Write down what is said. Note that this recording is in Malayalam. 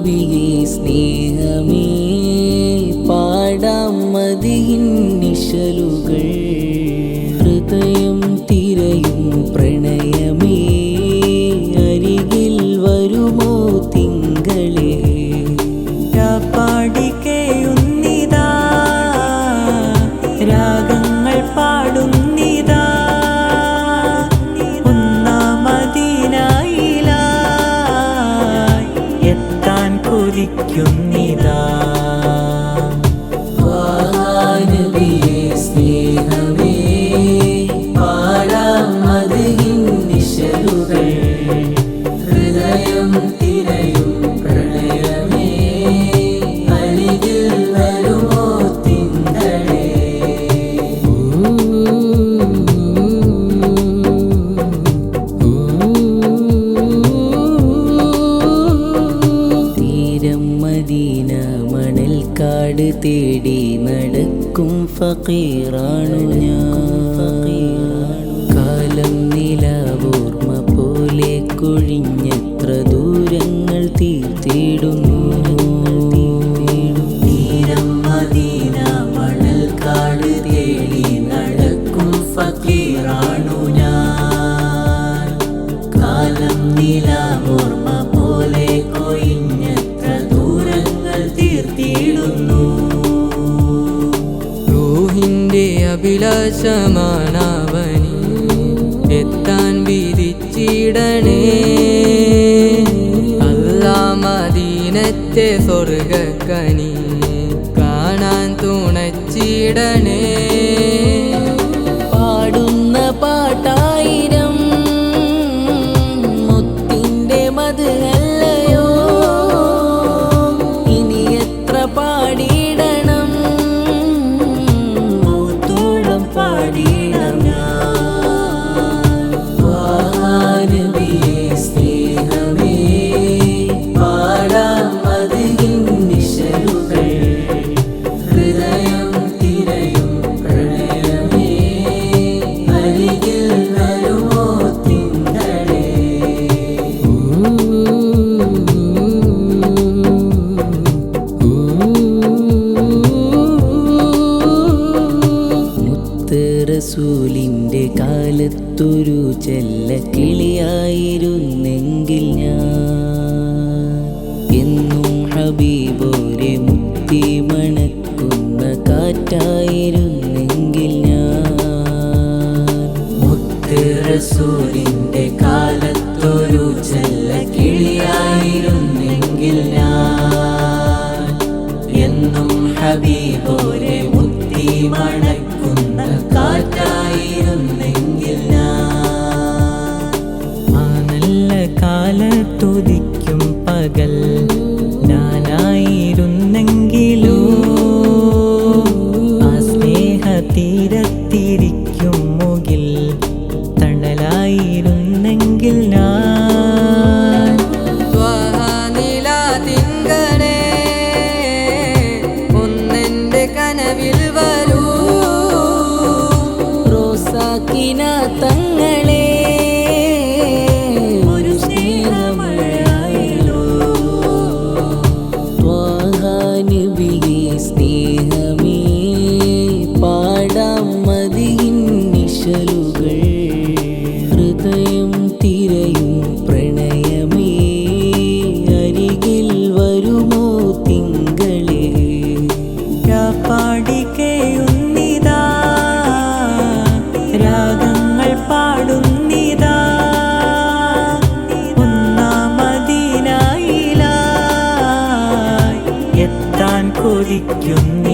നബിയെ സ്നേഹമേ പാടാം മദിയിൻ നിശലുകൾ ഹൃദയം തിരയും പ്രണയമേ അരികിൽ വരുമോ തിങ്കളേ പാടിക്കേയുന്നിതാ രാഗങ്ങൾ പാടുന്നിതാ ഒന്നാം മദീനയിലായി എത്താൻ കൊതിക്കുന്നിതാ നബിയെ സ്നേഹമേ പാടാം മദിയിൻ നിശലുകൾ ഹൃദയം തിരയും പ്രണയമേ അരികിൽ വരുമോ തിങ്കളേ തീരം മദീന മണൽക്കാട് തേടി നടക്കും ഫഖീറാണു ഞാൻ കാലം നിലാവോർമ്മ പോലെ കൊഴിഞ്ഞെത്ര ദൂരങ്ങൾ തീർത്തിടുന്നു തീരം മദീന മണൽക്കാട് തേടി നടക്കും ഫഖീറാണു ഞാൻ കാലം നിലാവോർമ്മ പോലെ കൊഴിഞ്ഞെത്ര ദൂരങ്ങൾ തീർത്തിടുന്നു റൂഹിന്റെ അഭിലാഷമാണവനി എത്താൻ വിധിച്ചിടണേ അല്ലാ മദീനത്തെ സ്വർഗക്കനി കാണാൻ തുണച്ചിടണേ പാടുന്ന പാട്ടായിരം മുത്തിന്റെ മധുരല്ലയോ ഇനി എത്ര പാടിയിടണം മൂത്തോളം പാടിയിടം നബിയെ സ്നേഹമേ പാടാം മദിയിൻ നിശലുകൾ ഹൃദയം തിരയും പ്രണയമേ അരികിൽ വരുമോ തിങ്കളേ മുത്ത് റസൂലിൻ്റെ കാലത്തൊരു ചെല്ല കിളിയായിരുന്നെങ്കിൽ ഞാൻ എന്നും ഹബീബോരെ മുത്തി മണക്കുന്ന കാറ്റായിരുന്നെങ്കിൽ ഞാൻ മുത്ത് റസൂലിൻ്റെ കാലത്തൊരു ചെല്ല കിളിയായിരുന്നെങ്കിൽ ഞാൻ എന്നും ഹബീബോരെ മുത്തി മണക്കുന്ന കാറ്റായിരുന്നെങ്കിൽ ഞാൻ ആ നല്ല കാലത്തുദിക്കും പകൽ ഞാനായിരുന്നെങ്കിലോ ആ സ്നേഹ തീരത്തിരിക്കും മുകിൽ തണലായിരുന്നെങ്കിൽ ഞാൻ തിങ്കളേ ഒന്നെന്റെ കനവിൽ വരൂ റോസാക്കിന തങ്ങളെ ഒരു സ്നേഹമഴയായല്ലോ നബിയെ സ്നേഹമേ പാടാം മദിയിൻ നിശലുകൾ ഹൃദയം തിരയും പ്രണയമേ അരികിൽ വരുമോ തിങ്കളേ പാടിക്കേയുന്നിതാ രാഗങ്ങൾ പാടുന്നിതാ ഒന്നാം മദീനയിലായി എത്താൻ കൊതിക്കുന്നു